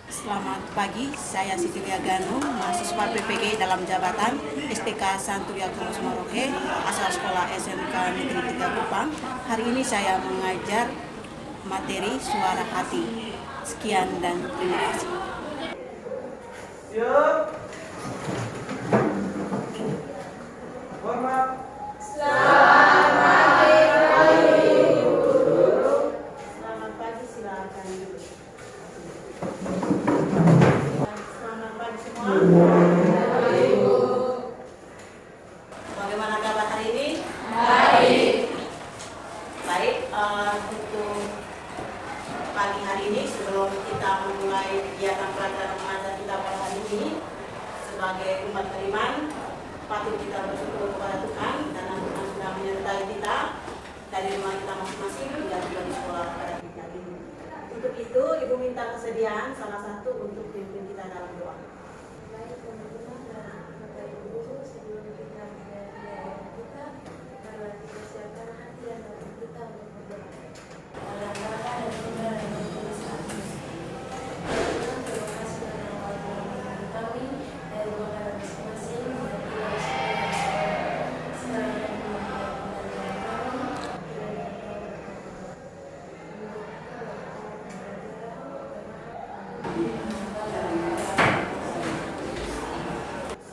Selamat pagi, saya Sitilia Ganu, mahasiswa PPG dalam jabatan STK Santuria Tulus Maroke, asal sekolah SMK Negeri 3 Kupang. Hari ini saya mengajar materi suara hati. Sekian dan terima kasih. Siap. Hormat. Selamat pagi, silakan duduk. Selamat pagi semua. Bagaimana kabar hari ini? Baik, untuk pagi hari ini sebelum kita memulai kegiatan pelajaran mengajar kita pada hari ini, sebagai umat beriman, patut kita bersyukur kepada Tuhan karena Tuhan sudah menyertai kita dari rumah kita masing-masing hingga tiba di sekolah pada kita ini. Untuk itu, Ibu minta kesediaan salah satu untuk pimpin kita dalam doa. Baik teman-teman dan Bapak Ibu guru, sebelum kita mulai pelajaran kita, marilah kita siapkan hati dan hati kita untuk berdoa. Dalam nama dan Putra dan Roh Kudus. Amin. Tuhan, terima kasih karena Engkau telah menemani kami dari rumah kami masing-masing dan kita sekarang dan pelajaran kami dari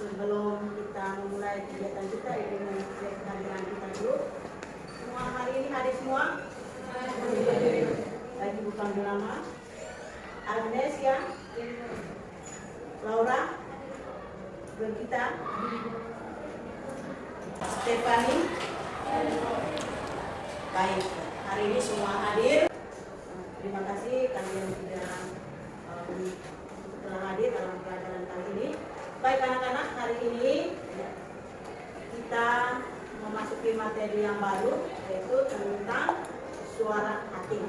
Sebelum kita memulai kegiatan kita, Ibu mengecek kehadiran kita dulu. Semua hari ini hadir semua? Lagi bukan lama. Agnes ya? Laura? Bergita? Stephanie? Baik, hari ini semua hadir. Terima kasih kalian sudah telah hadir dalam pelajaran kali ini. Baik anak-anak, hari ini kita memasuki materi yang baru, yaitu tentang suara hati.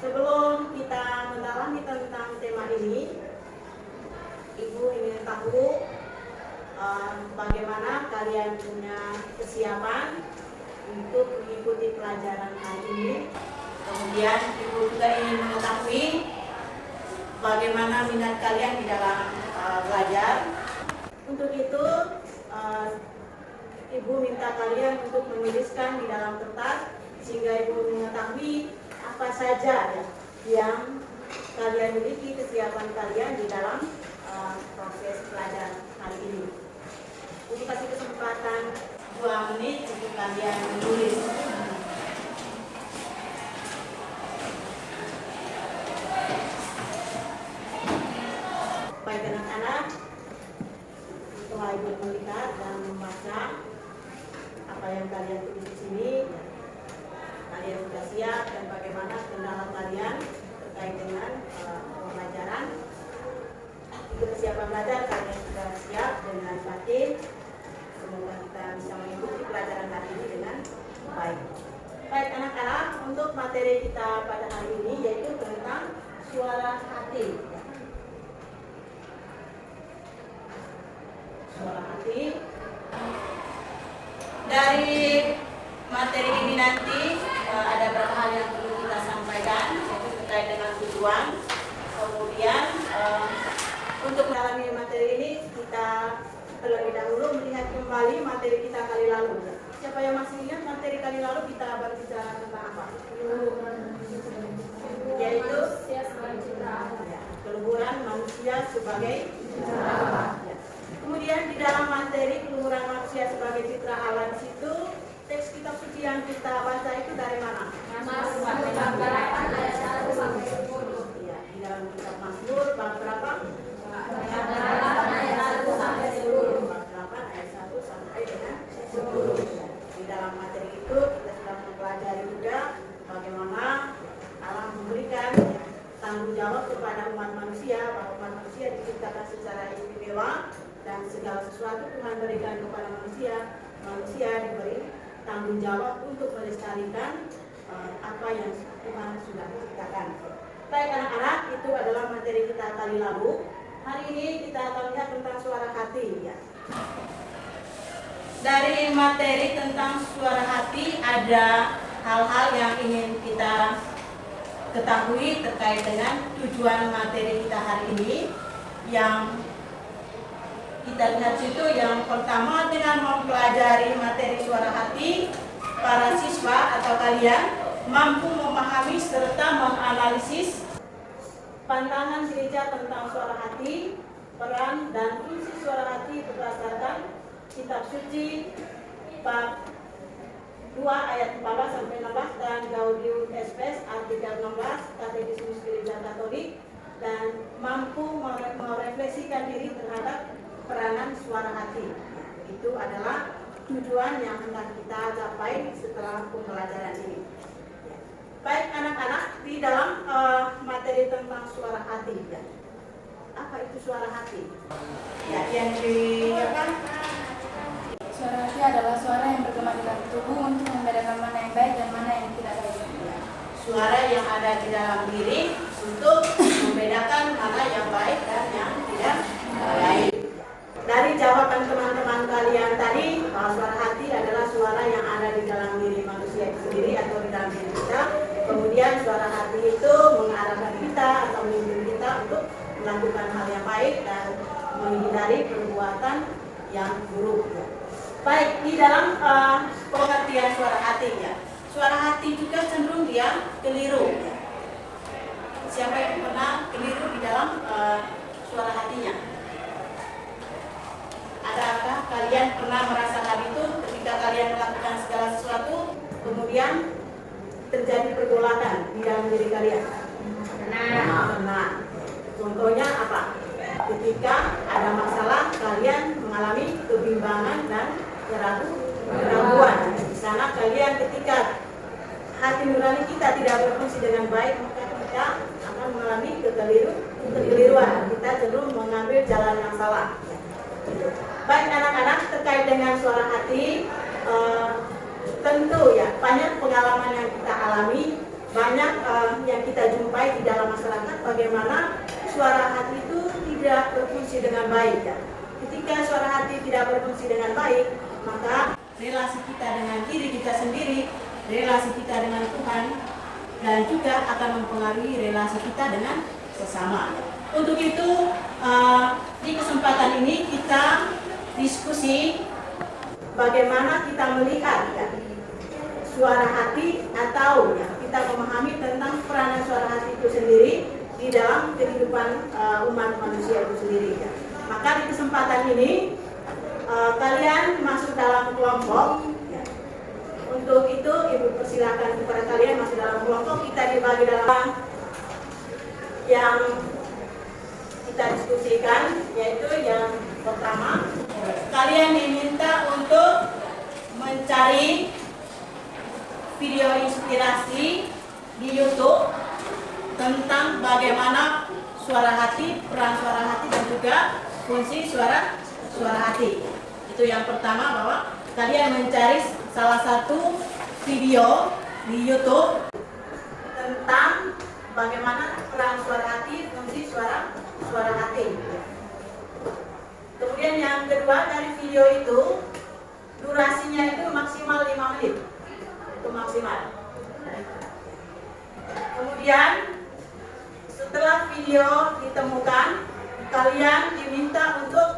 Sebelum kita mendalami tentang tema ini, Ibu ingin tahu bagaimana kalian punya kesiapan untuk mengikuti pelajaran hari ini. Kemudian Ibu juga ingin mengetahui bagaimana minat kalian di dalam belajar. Untuk itu, Ibu minta kalian untuk menuliskan di dalam kertas sehingga Ibu mengetahui apa saja ya, yang kalian miliki, kesiapan kalian di dalam proses pelajaran hari ini. Ibu kasih kesempatan 2 menit untuk kalian menulis. Baik anak-anak, setelah Ibu melihat dan membaca apa yang kalian tulis di sini, kalian sudah siap dan bagaimana kendala kalian terkait dengan pembelajaran. Itu kesiapan belajar kalian sudah siap dengan batin. Semoga kita bisa mengikuti pelajaran hari ini dengan baik. Baik anak-anak, untuk materi kita pada hari ini yaitu tentang suara hati. Suara hati. Dari materi ini nanti ada beberapa hal yang perlu kita sampaikan, yaitu terkait dengan tujuan. Kemudian untuk mendalami materi ini kita terlebih dahulu melihat kembali materi kita kali lalu. Siapa yang masih ingat materi kali lalu kita berbicara tentang apa? Yaitu keluhuran manusia sebagai citra Allah. Kemudian di dalam materi keluhuran manusia sebagai citra Allah di situ, teks kitab suci yang kita baca itu dari mana? Mazmur 8 ayat 1 sampai 10. Iya, di dalam kitab Mazmur bab berapa? Bab 8 ayat 1 sampai 10. Bab 8 ayat 1 sampai dengan 10. Di dalam materi itu kita sudah mempelajari juga bagaimana Allah memberikan tanggung jawab kepada umat manusia, bahwa umat manusia diciptakan secara istimewa dan segala sesuatu Tuhan berikan kepada manusia. Manusia diberi tanggung jawab untuk melestarikan apa yang Tuhan sudah ciptakan. Baik anak-anak, itu adalah materi kita kali lalu. Hari ini kita akan lihat tentang suara hati ya. Dari materi tentang suara hati ada hal-hal yang ingin kita ketahui terkait dengan tujuan materi kita hari ini. Yang kita lihat situ, yang pertama, dengan mempelajari materi suara hati, para siswa atau kalian mampu memahami serta menganalisis pandangan gereja tentang suara hati, peran dan fungsi suara hati berdasarkan kitab suci bab 2 ayat 14 sampai 16 dan Gaudium et Spes artikel 16 Katekismus Gereja Katolik, dan mampu merefleksikan diri terhadap peranan suara hati. Itu adalah tujuan yang hendak kita capai setelah pembelajaran ini. Baik anak-anak, di dalam materi tentang suara hati, ya. Apa itu suara hati? Ya, yang Suara hati adalah suara yang bergema di dalam tubuh untuk membedakan mana yang baik dan mana yang tidak baik. Suara yang ada di dalam diri untuk membedakan mana yang baik dan yang tidak baik. Dari jawaban teman-teman kalian tadi, bahwa suara hati adalah suara yang ada di dalam diri manusia itu sendiri atau di dalam diri kita. Kemudian suara hati itu mengarahkan kita atau memimpin kita untuk melakukan hal yang baik dan menghindari perbuatan yang buruk. Baik, di dalam pengertian suara hati, ya. Suara hati juga cenderung dia keliru. Siapa yang pernah keliru di dalam suara hatinya? Adakah kalian pernah merasakan itu ketika kalian melakukan segala sesuatu, kemudian terjadi pergolakan di dalam diri kalian? Nah, contohnya apa? Ketika ada masalah, kalian mengalami kebimbangan dan keraguan. Di sana kalian, ketika hati nurani kita tidak berfungsi dengan baik, maka kita akan mengalami kekeliruan. Kita cenderung mengambil jalan yang salah. Baik anak-anak, terkait dengan suara hati, tentu ya banyak pengalaman yang kita alami, banyak yang kita jumpai di dalam masyarakat, bagaimana suara hati itu tidak berfungsi dengan baik, ya. Ketika suara hati tidak berfungsi dengan baik, maka relasi kita dengan diri kita sendiri, relasi kita dengan Tuhan, dan juga akan mempengaruhi relasi kita dengan sesama. Untuk itu, di kesempatan ini kita diskusi bagaimana kita melihat, ya, suara hati, atau ya, kita memahami tentang peranan suara hati itu sendiri di dalam kehidupan umat manusia itu sendiri, ya. Maka di kesempatan ini kalian masuk dalam kelompok, ya. Untuk itu Ibu persilakan kepada kalian masuk dalam kelompok. Kita dibagi dalam yang kita diskusikan, yaitu yang pertama, kalian diminta untuk mencari video inspirasi di YouTube tentang bagaimana suara hati, peran suara hati, dan juga fungsi suara hati. Itu yang pertama, bahwa kalian mencari salah satu video di YouTube tentang bagaimana peran suara hati, fungsi suara hati. Kemudian yang kedua, dari video itu durasinya itu maksimal 5 menit. Itu maksimal. Kemudian setelah video ditemukan, kalian diminta untuk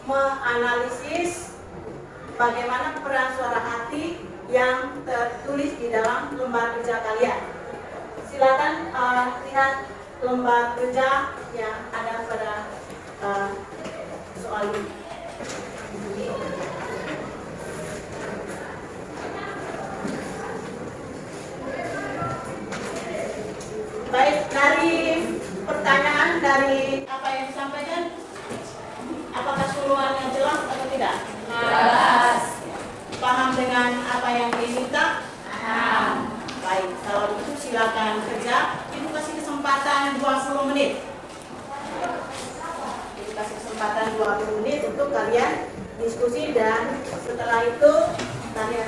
menganalisis bagaimana peran suara hati yang tertulis di dalam lembar kerja kalian. Silakan lihat lembar kerja yang ada pada soal ini. Baik, dari pertanyaan, dari apa yang disampaikan, apakah suluhannya jelas atau tidak? Jelas. Paham dengan apa yang diminta? Paham. Baik, kalau itu silakan kerja. Ibu kasih kesempatan 20 menit. Ibu kasih kesempatan 20 menit untuk kalian diskusi, dan setelah itu kalian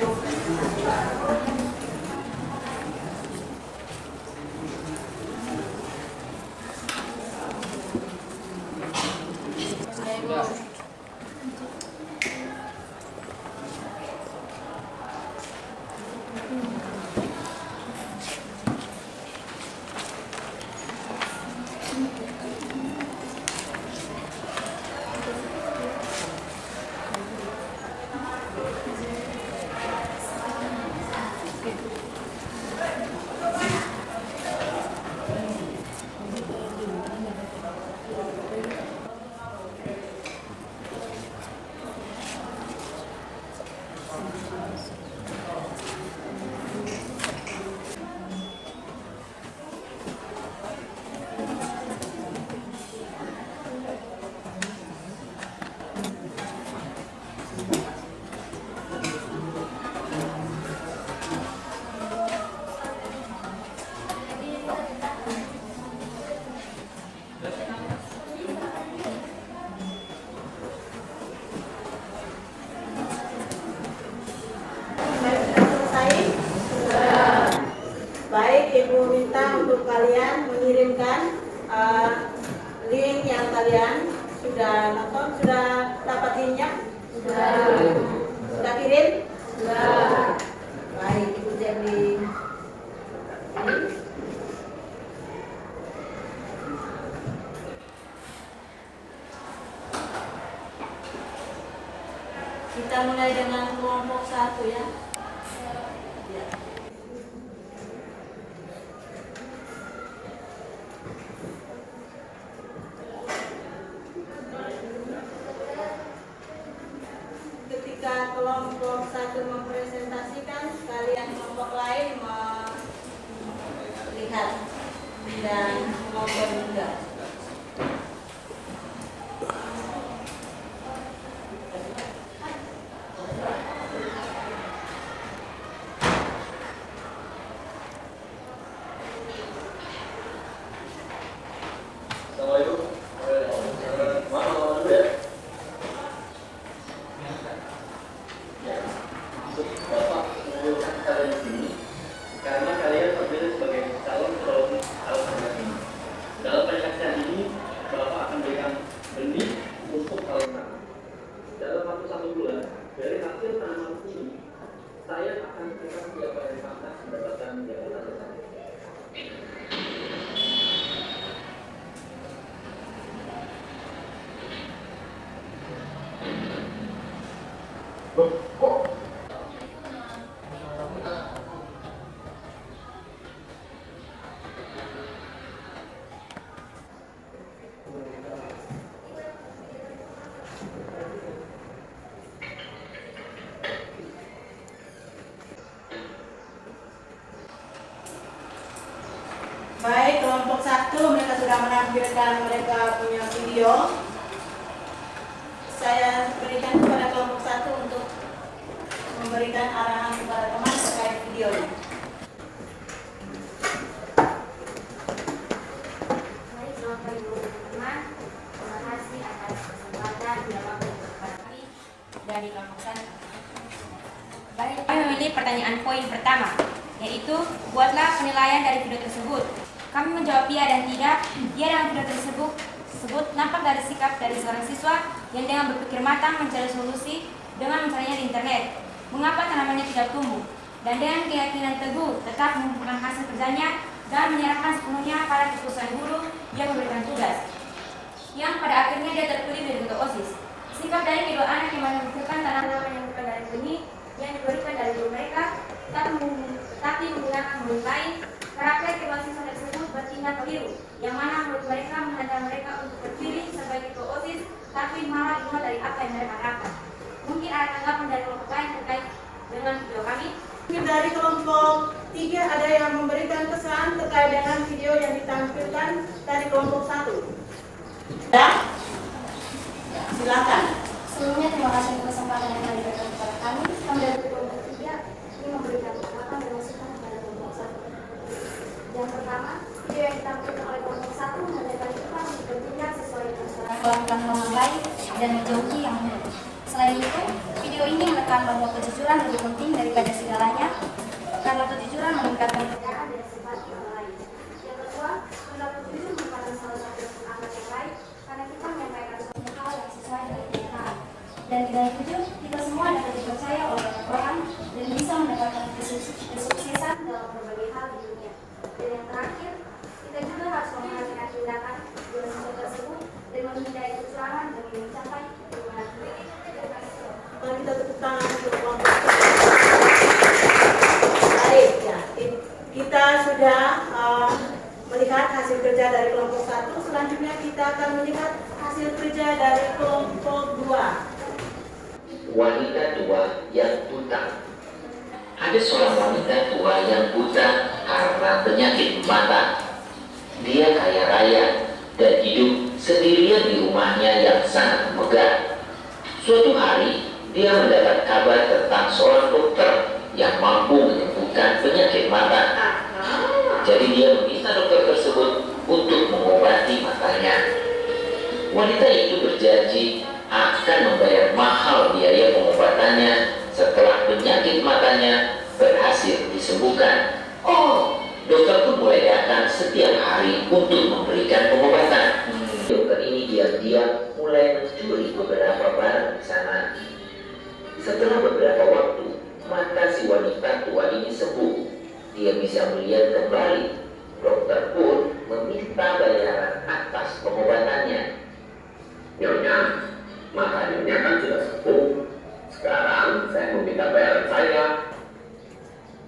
Baik, Ibu minta untuk kalian mengirimkan link yang kalian sudah nonton, sudah dapat linknya? Sudah kirim? Sudah. Baik, Ibu cek link. Kita mulai dengan kelompok 1 ya. Ya. Ketika kelompok 1 mempresentasikan, kalian kelompok lain melihat dan menonton juga. Karena kalian terpilih sebagai calon ini. Dalam penyaksian ini, Bapak akan berikan benih untuk tahun tanam. Dalam waktu 1 bulan, dari hasil tanaman ini, saya akan berikan siapa yang pantas mendapatkan jabatan tersebut. Baik, kelompok 1 mereka sudah menampilkan mereka punya video. Saya berikan kepada kelompok 1 untuk memberikan arahan kepada teman terkait videonya. Baik, Bapak Ibu teman-teman, terima kasih atas kesempatan yang dapat berbagi dari kelompok 1. Baik, kami memilih pertanyaan poin pertama, yaitu buatlah penilaian dari video tersebut. Kami menjawab iya dan tidak. Iya dalam video tersebut nampak dari sikap dari seorang siswa yang dengan berpikir matang mencari solusi dengan mencarinya di internet. Mengapa tanamannya tidak tumbuh? Dan dengan keyakinan teguh tetap mengumpulkan hasil kerjanya dan menyerahkan sepenuhnya pada keputusan guru yang memberikan tugas. Yang pada akhirnya dia terpilih dari ketua OSIS. Sikap dari kedua anak yang menentukan tanaman yang bukan dari benih yang diberikan dari guru mereka, tapi menggunakan mulut lain. Karakter kedua siswa tersebut bertindak keliru, yang mana menurut mereka menghantar mereka untuk terpilih sebagai ketua OSIS, tapi malah dibuat dari apa yang mereka harapkan. Mungkin ada tanggapan dari kelompok lain terkait dengan video kami. Mungkin dari kelompok 3 ada yang memberikan kesan terkait dengan video yang ditampilkan dari kelompok 1. Ya? Silakan. Sebelumnya terima kasih untuk kesempatan yang diberikan kepada kami. Kami dari kelompok 3 ini memberikan kesempatan dan masukan kepada kelompok 1. Yang pertama, video yang ditampilkan oleh kelompok 1 mengajarkan kita untuk bertindak sesuai dengan melakukan orang lain dan menjauhi yang buruk. Selain itu, video ini menekan bahwa kejujuran lebih penting daripada segalanya, karena kejujuran meningkatkan kepercayaan dan simpati orang lain. Yang kedua, berlaku jujur merupakan salah satu amanat yang baik, karena kita menyampaikan suatu hal yang sesuai dengan kenyataan. Dan dengan jujur, kita semua dapat dipercaya oleh banyak orang dan bisa mendapatkan kesuksesan dalam berbagai hal di dunia. Dan yang terakhir, kita juga harus memperhatikan tindakan kita akan melihat hasil kerja dari kelompok 2. Wanita tua yang buta. Ada seorang wanita tua yang buta karena penyakit mata. Dia kaya raya dan hidup sendirian di rumahnya yang sangat megah. Suatu hari, dia mendapat kabar tentang seorang dokter yang mampu menyembuhkan penyakit mata. Jadi dia meminta dokter tersebut untuk mengobati matanya. Wanita itu berjanji akan membayar mahal biaya pengobatannya setelah penyakit matanya berhasil disembuhkan. Oh, dokter pun mulai datang setiap hari untuk memberikan pengobatan. Dokter ini diam-diam mulai mencuri beberapa barang di sana. Setelah beberapa waktu, mata si wanita tua ini sembuh. Dia bisa melihat kembali. Dokter pun meminta bayaran atas pengobatannya. Nyonya, mata nyonya kan sudah sembuh. Sekarang saya meminta bayaran saya.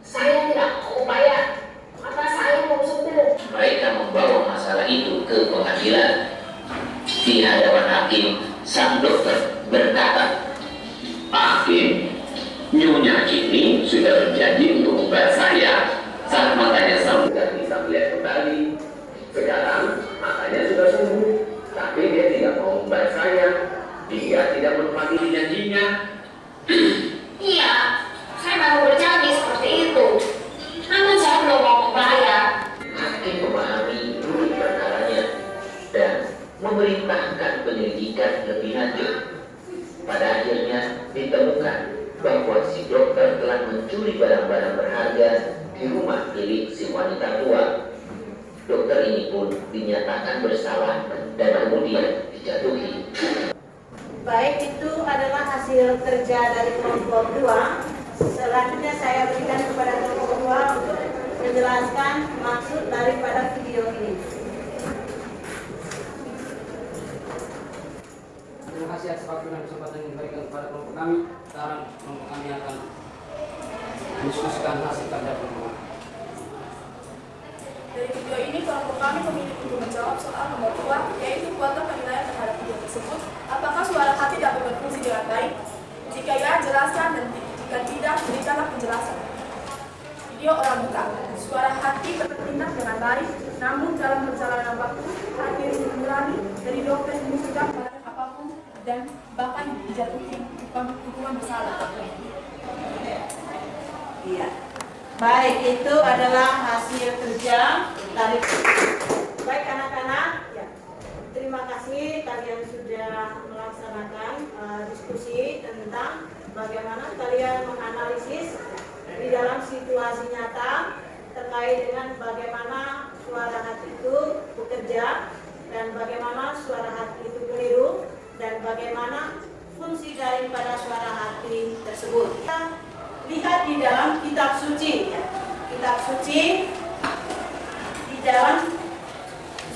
Saya tidak mau bayar. Mata saya mau sembuh. Mereka membawa masalah itu ke pengadilan. Di hadapan hakim, sang dokter berkata, Hakim, nyonya ini sudah berjanji untuk membayar saya saat matanya sembuh dan bisa melihat kembali. Sekarang matanya sudah sembuh, tapi dia tidak mau membayar saya. Dia tidak menepati janjinya. iya, saya baru berjanji seperti itu. Namun saya belum mau membayar. Hakim memahami dulu perkaranya dan memerintahkan penyelidikan lebih lanjut. Pada akhirnya ditemukan bahwa si dokter telah mencuri barang-barang berharga di rumah milik si wanita tua. Dokter ini pun dinyatakan bersalah dan kemudian dijatuhi. Baik, itu adalah hasil kerja dari kelompok 2. Selanjutnya saya berikan kepada kelompok 2 untuk menjelaskan maksud daripada video ini. Terima kasih atas waktu dan kesempatan yang diberikan kepada kelompok kami. Sekarang kelompok kami akan mendiskusikan hasil kerja kelompok. Dari video ini, kelompok kami memilih untuk menjawab soal nomor 2, yaitu kuota penilaian terhadap video tersebut. Apakah suara hati dapat berfungsi dengan baik? Jika ya, jelaskan, dan jika tidak, berikanlah penjelasan. Video orang buta. Suara hati bertindak dengan baik, namun dalam perjalanan waktu, hati mengurangi dari dokter sudah pada apapun dan bahkan dijatuhi hukuman bersalah. Iya. Baik, itu adalah hasil kerja dari baik anak-anak. Ya. Terima kasih kalian sudah melaksanakan diskusi tentang bagaimana kalian menganalisis di dalam situasi nyata terkait dengan bagaimana suara hati itu bekerja dan bagaimana suara hati itu keliru dan bagaimana fungsi daripada suara hati tersebut. Kita lihat di dalam kitab suci, ya. Kitab suci di dalam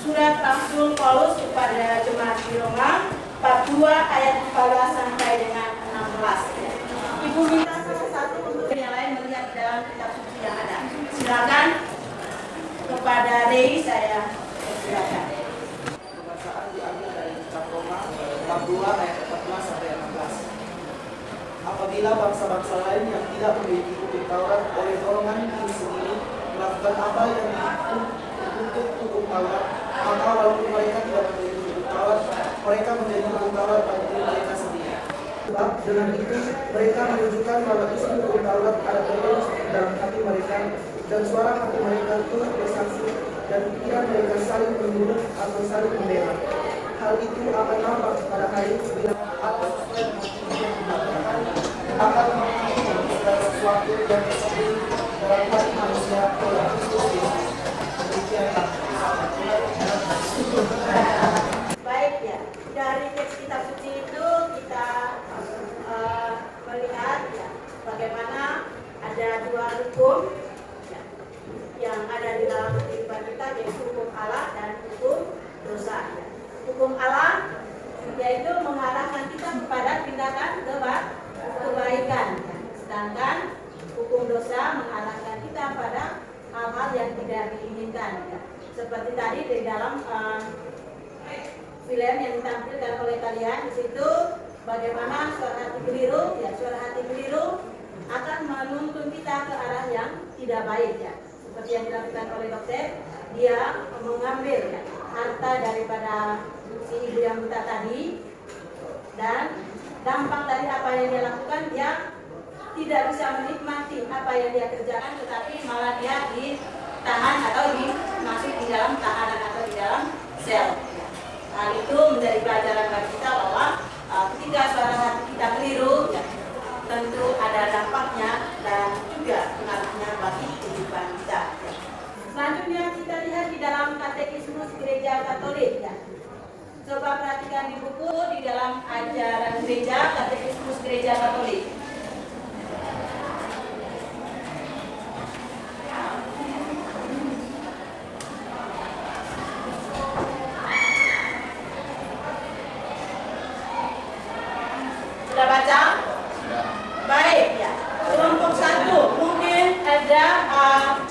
surat Rasul Paulus kepada jemaat di Roma bab 2 ayat 14 sampai dengan 16. Ya. Ibu minta salah satu untuk yang lain melihat di dalam kitab suci yang ada. Silakan kepada Dei, saya silakan. Pembacaan diambil dari kitab Roma bab 2 ayat 14 sampai 16. Apabila bangsa-bangsa lain yang tidak memiliki hukum Taurat oleh dorongan diri sendiri melakukan apa yang dituntut hukum Taurat, maka walaupun mereka tidak memiliki hukum Taurat, mereka menjadi hukum Taurat bagi diri mereka sendiri. Sebab dengan itu mereka menunjukkan bahwa isi hukum Taurat ada terus dalam hati mereka, dan suara hati mereka turut bersaksi, dan pikiran mereka saling membunuh atau saling membela. Hal itu akan nampak pada hari bila apa sesuai akan menunjukkan segala sesuatu yang tersembunyi dalam hati manusia oleh Kristus Yesus. Demikianlah. Baik, ya, dari teks kitab suci itu kita melihat ya, bagaimana ada dua hukum ya, yang ada di dalam kehidupan kita, yaitu hukum Allah dan hukum dosa. Ya. Hukum Allah yaitu mengarahkan kita kepada tindakan kebaikan, ya. Sedangkan hukum dosa mengarahkan kita pada hal-hal yang tidak diinginkan. Ya. Seperti tadi di dalam film yang ditampilkan oleh kalian. Di situ bagaimana suara hati keliru, ya suara hati keliru akan menuntun kita ke arah yang tidak baik ya. Seperti yang dilakukan oleh dokter, dia mengambil ya, harta daripada si ibu yang buta tadi, dan dampak dari apa yang dia lakukan, dia tidak bisa menikmati apa yang dia kerjakan, tetapi malah dia ditahan atau dimasuk di dalam tahanan atau di dalam sel. Hal itu menjadi pelajaran bagi kita bahwa ketika suara hati kita keliru, ya, tentu ada dampaknya dan juga pengaruhnya bagi kehidupan kita. Ya. Selanjutnya kita lihat di dalam Katekismus Gereja Katolik. Ya. Coba perhatikan di buku di dalam ajaran gereja, Katekismus Gereja Katolik. Sudah baca? Baik ya. Kelompok 1, mungkin ada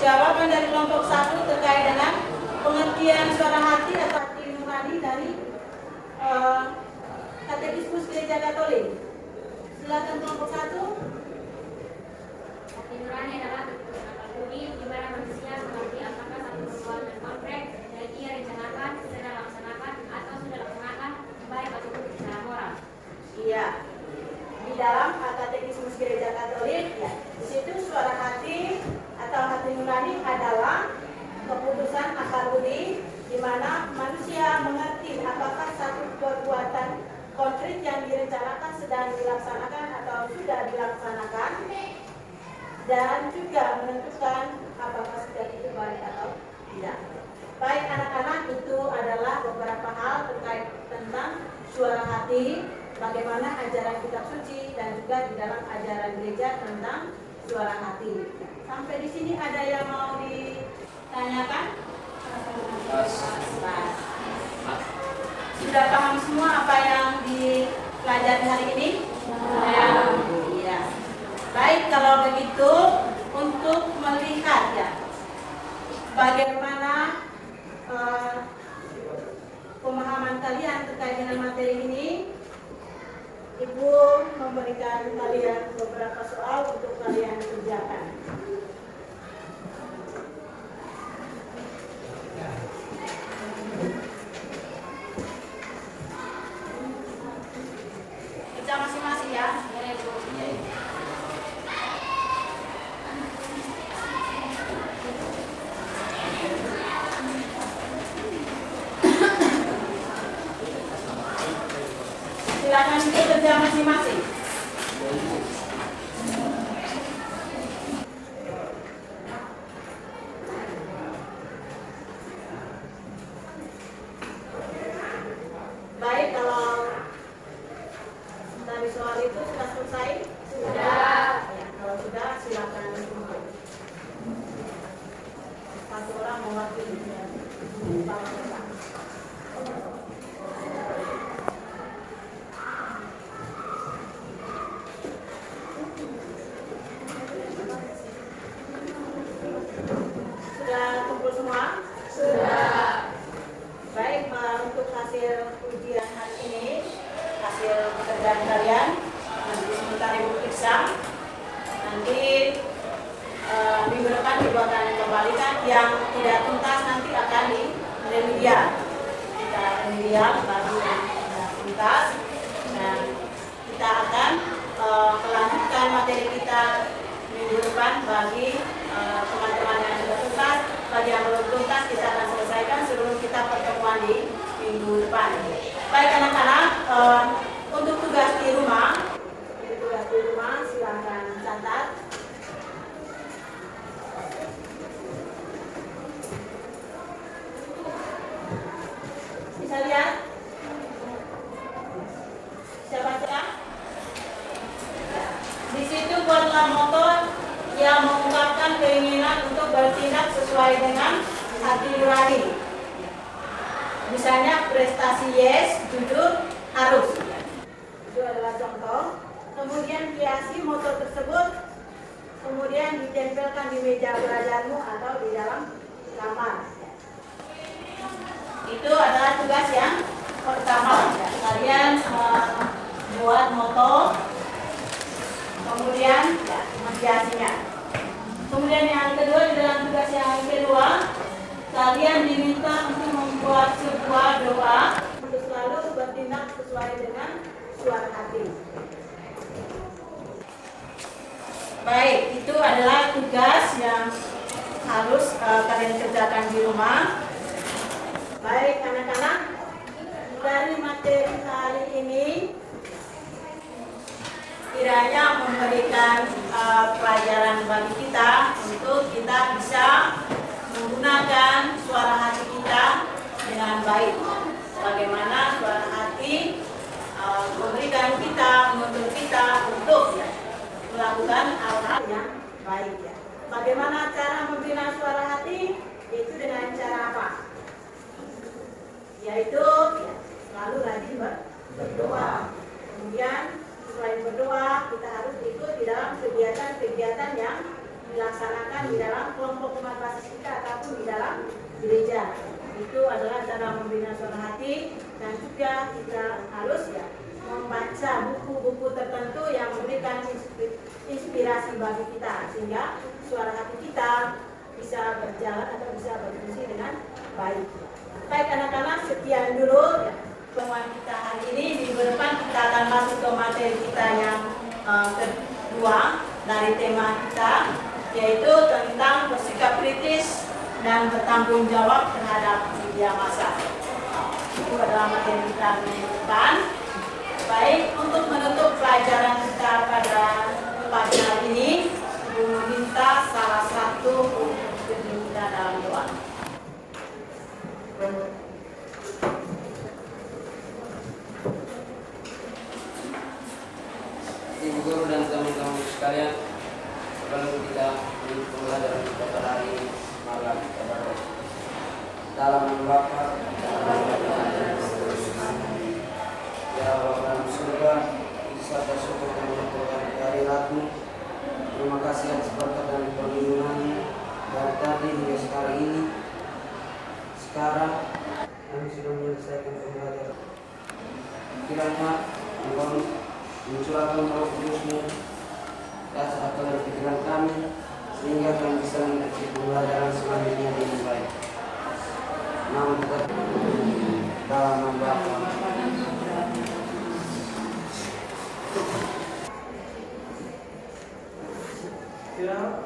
jawaban dari kelompok 1 terkait dengan pengertian suara hati atau hati nurani dari Katekismus Gereja Katolik. Silakan kelompok 1. Hati nurani adalah akal budi di mana manusia mengerti apakah satu perbuatan konkret yang ia rencanakan, sedang laksanakan, atau sudah laksanakan, baik ataupun secara moral. Iya. Di dalam Katekismus Gereja Katolik, ya, di situ suara hati atau hati nurani adalah keputusan akal budi di mana manusia mengerti apakah satu perbuatan konkret yang direncanakan sedang dilaksanakan atau sudah dilaksanakan, dan juga menentukan apakah sudah itu baik atau tidak. Baik anak-anak, itu adalah beberapa hal terkait tentang suara hati, bagaimana ajaran kitab suci dan juga di dalam ajaran gereja tentang suara hati. Sampai di sini ada yang mau ditanyakan? Sudah paham semua apa yang dipelajari hari ini? Ya. Baik, kalau begitu untuk melihat ya bagaimana pemahaman kalian terkait dengan materi ini, Ibu memberikan kalian beberapa soal untuk kalian kerjakan. Kerja masing-masing ya. Silakan kerja masing-masing. Baik, kalau dari soal itu sudah selesai? Sudah. Ya, kalau sudah silakan duduk. Satu orang mewakili. Sudah kumpul semua? Sudah. Baik, untuk hasil ujian hari ini, hasil pekerjaan kalian nanti sebentar Ibu periksa. Nanti minggu depan Ibu akan kembalikan, yang tidak tuntas nanti akan di remedial. Kita remedial baru yang tidak tuntas, dan kita akan melanjutkan materi kita minggu depan bagi teman-teman yang sudah tuntas. Bagi yang belum tuntas kita akan selesaikan sebelum kita pertemuan di minggu depan. Baik anak-anak, untuk tugas di rumah silakan catat. Bisa lihat? Bisa baca? Di situ buatlah moto yang mengungkapkan keinginan untuk bertindak sesuai dengan hati nurani. Misalnya prestasi yes, jujur, harus. Itu adalah contoh. Kemudian hiasi moto tersebut, kemudian ditempelkan di meja belajarmu atau di dalam kamar. Itu adalah tugas yang pertama. membuat moto, kemudian ya, menghiasinya. Kemudian yang kedua, di dalam tugas yang kedua, kalian diminta untuk membuat sebuah doa untuk selalu bertindak sesuai dengan suara hati. Baik, itu adalah tugas yang harus kalian kerjakan di rumah. Baik anak-anak, dari materi hari ini kiranya memberikan pelajaran bagi kita untuk kita bisa menggunakan suara hati kita dengan baik. Bagaimana suara hati memberikan kita, menuntut kita untuk ya, melakukan hal-hal yang baik ya. Bagaimana cara membina suara hati? Itu dengan cara apa? Yaitu ya, selalu rajin berdoa. Kemudian selain berdoa, kita harus ikut di dalam kegiatan-kegiatan yang dilaksanakan di dalam kelompok umat basis kita ataupun di dalam gereja. Itu adalah cara membina suara hati, dan juga kita harus ya membaca buku-buku tertentu yang memberikan inspirasi bagi kita sehingga suara hati kita bisa berjalan atau bisa berfungsi dengan baik. Baik anak-anak, sekian dulu ya pertemuan kita hari ini. Minggu depan kita akan masuk ke materi kita yang kedua dari tema kita, yaitu tentang bersikap kritis dan bertanggung jawab terhadap media massa. Itu adalah materi kita minggu depan. Baik, untuk menutup pelajaran kita pada pagi hari ini, Ibu meminta salah satu untuk kita dalam doa. Ibu guru dan teman-teman sekalian, sebelum kita menutup pembelajaran kita pada hari ini, marilah kita berdoa. Dalam nama Bapa ya Allah dalam surga, serta syukur dan mengucapkan kehadirat-Mu. Terima kasih atas berkat dan perlindungan-Mu dari tadi hingga sekarang ini. Sekarang kami sudah menyelesaikan pembelajaran. Kiranya Engkau mencurahkan Roh Kudus-Mu atas akal dan pikiran kami, sehingga kami bisa mengikuti pembelajaran selanjutnya dengan baik. Namun tetap dalam nama Bapa. Kira